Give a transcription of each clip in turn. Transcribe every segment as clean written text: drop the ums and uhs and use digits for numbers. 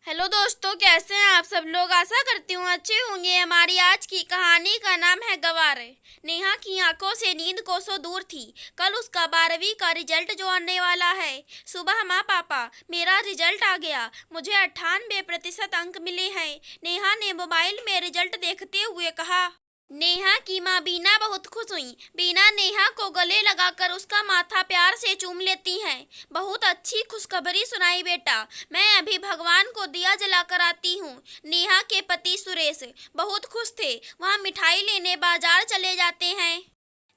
Hello दोस्तों, कैसे हैं आप सब लोग। आशा करती हूँ अच्छे होंगे। हमारी आज की कहानी का नाम है गवारे। नेहा की आंखों से नींद कोसों दूर थी। कल उसका 12वीं का रिजल्ट जो आने वाला है। सुबह माँ पापा, मेरा रिजल्ट आ गया, मुझे 98% अंक मिले हैं। नेहा ने मोबाइल में रिजल्ट देखते हुए कहा। नेहा की माँ बीना बहुत खुश हुई। बीना नेहा को गले लगाकर उसका माथा प्यार से चूम लेती है। बहुत अच्छी खुशखबरी सुनाई बेटा, मैं अभी भगवान को दिया जलाकर आती हूँ। नेहा के पति सुरेश बहुत खुश थे। वह मिठाई लेने बाजार चले जाते हैं।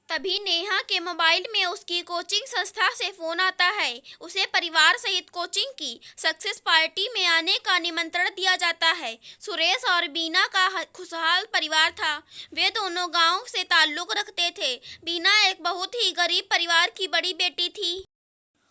तभी नेहा के मोबाइल में उसकी कोचिंग संस्था से फोन आता है। उसे परिवार सहित कोचिंग की सक्सेस पार्टी में आने का निमंत्रण दिया जाता है। सुरेश और बीना का खुशहाल परिवार था। वे दोनों गांव से ताल्लुक रखते थे। बीना एक बहुत ही गरीब परिवार की बड़ी बेटी थी।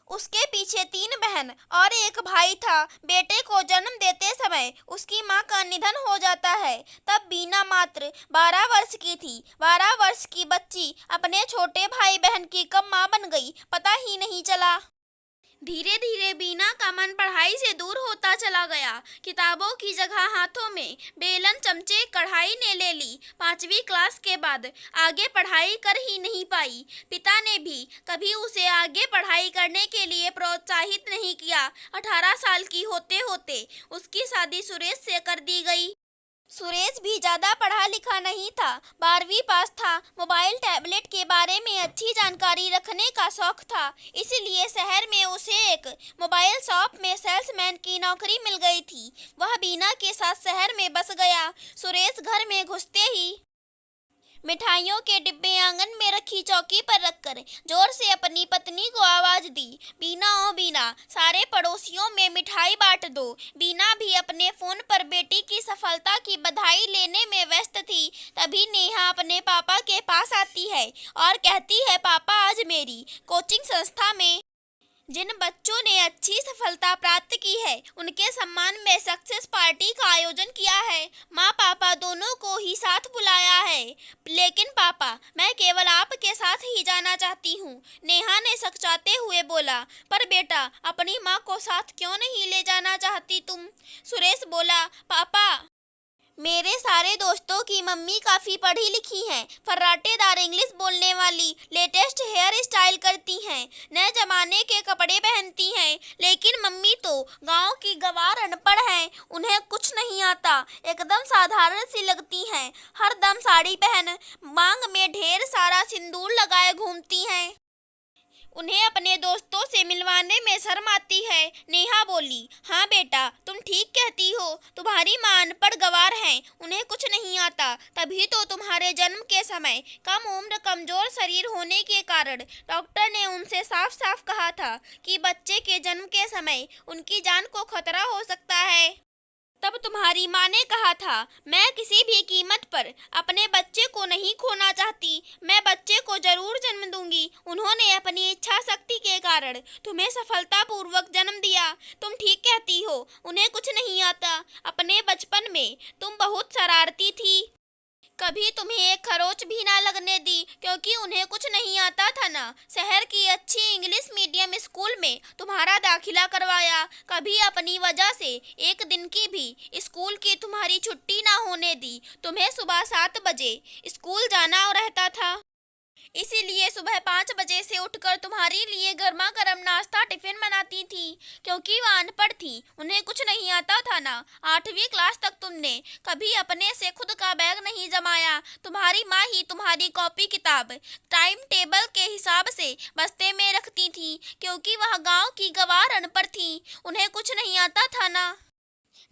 उसके पीछे 3 बहन और एक भाई था। बेटे को जन्म देते समय उसकी मां का निधन हो जाता है। तब बीना मात्र 12 वर्ष की थी। 12 वर्ष की बच्ची अपने छोटे भाई बहन की कब मां बन गई, पता ही नहीं चला। धीरे धीरे बीना का मन पढ़ाई से दूर होता चला गया। किताबों की जगह हाथों में बेलन चमचे कढ़ाई ने ले ली। 5वीं क्लास के बाद आगे पढ़ाई कर ही नहीं पाई। पिता ने भी कभी उसे आगे पढ़ाई करने के लिए प्रोत्साहित नहीं किया। 18 साल की होते होते उसकी शादी सुरेश से कर दी गई। सुरेश भी ज्यादा पढ़ा लिखा नहीं था, 12वीं पास था। मोबाइल टैबलेट के बारे में अच्छी जानकारी रखने का शौक था, इसलिए शहर में उसे एक मोबाइल शॉप में सेल्समैन की नौकरी मिल गई थी। वह बीना के साथ शहर में बस गया। सुरेश घर में घुसते ही मिठाइयों के डिब्बे आंगन में रखी चौकी पर रखकर जोर से अपनी पत्नी को आवाज दी, बीना ओ बीना, सारे पड़ोसियों में मिठाई बांट दो। बीना भी अपने फोन पर बेटी की सफलता की बधाई लेने में व्यस्त थी। तभी नेहा अपने पापा के पास आती है और कहती है, पापा आज मेरी कोचिंग संस्था में जिन बच्चों ने अच्छी सफलता प्राप्त की है उनके सम्मान में सक्सेस पार्टी का आयोजन किया है। माँ पापा दोनों को ही साथ बुलाया है। लेकिन पापा, मैं केवल आपके साथ ही जाना चाहती हूँ, नेहा ने सकचाते हुए बोला। पर बेटा, अपनी माँ को साथ क्यों नहीं ले जाना चाहती तुम? सुरेश बोला, पापा, मेरे सारे दोस्तों की मम्मी काफी पढ़ी लिखी हैं, फर्राटेदार इंग्लिश बोलने वाली, लेटेस्ट हेयर स्टाइल करती हैं, नए जमाने के कपड़े पहनती हैं। लेकिन मम्मी तो गांव की गंवार अनपढ़ हैं, उन्हें कुछ नहीं आता, एकदम साधारण सी लगती हैं। हर दम साड़ी पहन मांग में ढेर सारा सिंदूर लगाए घूमती हैं। उन्हें अपने दोस्तों से मिलवाने में शर्म आती है। नेहा बोली, हाँ बेटा, तुम ठीक कहती हो, तुम्हारी माँ अनपढ़ गंवार हैं, उन्हें कुछ नहीं आता। तभी तो तुम्हारे जन्म के समय कम उम्र कमजोर शरीर होने के कारण डॉक्टर ने उनसे साफ साफ कहा था कि बच्चे के जन्म के समय उनकी जान को खतरा हो सकता है। तब तुम्हारी माँ ने कहा था, मैं किसी भी कीमत पर अपने बच्चे को नहीं खोना चाहती, मैं बच्चे को जरूर जन्म दूंगी। उन्होंने अपनी इच्छा शक्ति के कारण तुम्हें सफलतापूर्वक जन्म दिया। तुम ठीक कहती हो, उन्हें कुछ नहीं आता। अपने बचपन में तुम बहुत शरारती थी, कभी तुम्हें एक खरोच भी ना लगने दी, क्योंकि उन्हें कुछ नहीं आता था ना। शहर की अच्छी इंग्लिश मीडियम स्कूल में तुम्हारा दाखिला करवाया। कभी अपनी वजह से एक दिन की भी स्कूल की तुम्हारी छुट्टी ना होने दी। तुम्हें सुबह 7 बजे स्कूल जाना रहता था, इसीलिए सुबह 5 बजे से उठकर तुम्हारे लिए गर्मा गर्म नाश्ता टिफिन बनाती थी। क्योंकि वह अनपढ़ थी, उन्हें कुछ नहीं आता था ना। 8वीं क्लास तक तुमने कभी अपने से खुद का बैग नहीं जमाया। तुम्हारी माँ ही तुम्हारी कॉपी किताब टाइम टेबल के हिसाब से बस्ते में रखती थी, क्योंकि वह गांव की गंवार अनपढ़ थी, उन्हें कुछ नहीं आता था ना।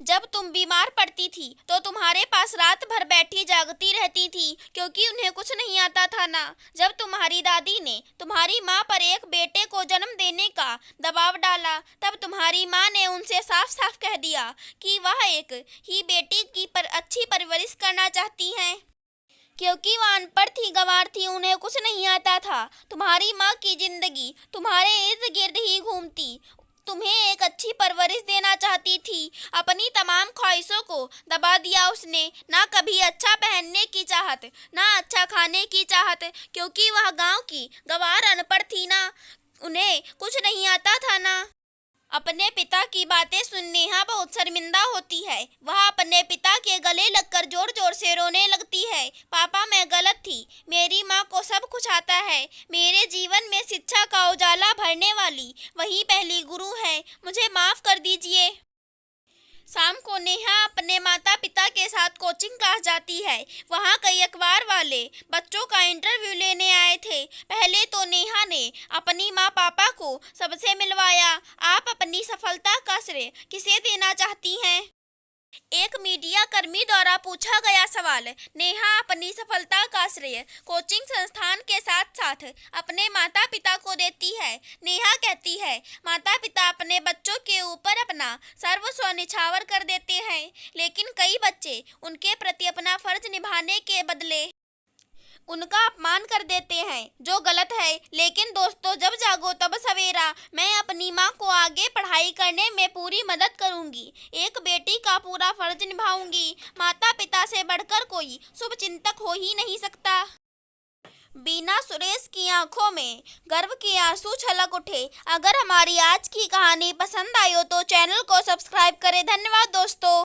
जब तुम बीमार पड़ती थी तो तुम्हारे पास रात भर बैठी जागती रहती थी, क्योंकि उन्हें कुछ नहीं आता था ना। जब तुम्हारी दादी ने तुम्हारी माँ पर एक बेटे को जन्म देने का दबाव डाला, तब तुम्हारी माँ ने उनसे साफ साफ कह दिया कि वह एक ही बेटी की अच्छी परवरिश करना चाहती हैं। क्योंकि वह अनपढ़ थी, गंवार थी, उन्हें कुछ नहीं आता था। तुम्हारी माँ की जिंदगी तुम्हारे इर्द गिर्द ही घूमती, तुम्हें एक अच्छी परवरिश देना चाहती थी। अपनी तमाम ख्वाहिशों को दबा दिया उसने, ना कभी अच्छा पहनने की चाहत, ना अच्छा खाने की चाहत, क्योंकि वह गांव की गंवार अनपढ़ थी ना, उन्हें कुछ नहीं आता था ना। अपने पिता की बातें सुन नेहा बहुत शर्मिंदा होती है। वह अपने पिता के गले लगकर जोर जोर से रोने लगती है। पापा, मैं गलत थी। मेरी माँ को सब कुछ आता है। मेरे जीवन में शिक्षा का उजाला भरने वाली वही पहली गुरु है। मुझे माफ कर दीजिए। शाम को नेहा अपने माता पिता के साथ कोचिंग क्लास जाती है। वहाँ कई अखबार वाले बच्चों का इंटरव्यू लेने आए थे। पहले तो नेहा ने अपनी माँ पापा को सबसे मिलवाया। आप अपनी सफलता का श्रेय किसे देना चाहती हैं? एक मीडिया कर्मी द्वारा पूछा गया सवाल। नेहा अपनी सफलता का श्रेय कोचिंग संस्थान के साथ साथ अपने माता पिता को देती है। नेहा कहती है, माता पिता अपने बच्चों के ऊपर अपना सर्वस्व निछावर कर देते हैं, लेकिन कई बच्चे उनके प्रति अपना फर्ज निभाने के बदले उनका अपमान कर देते हैं, जो गलत है। लेकिन दोस्तों, जब जागो तब सवेरा। मैं अपनी माँ को आगे पढ़ाई करने में पूरी मदद करूंगी। एक बेटी का पूरा फर्ज निभाऊंगी। माता पिता से बढ़कर कोई शुभचिंतक हो ही नहीं सकता। बीना सुरेश की आंखों में गर्व के आंसू छलक उठे। अगर हमारी आज की कहानी पसंद आई हो तो चैनल को सब्सक्राइब करें। धन्यवाद दोस्तों।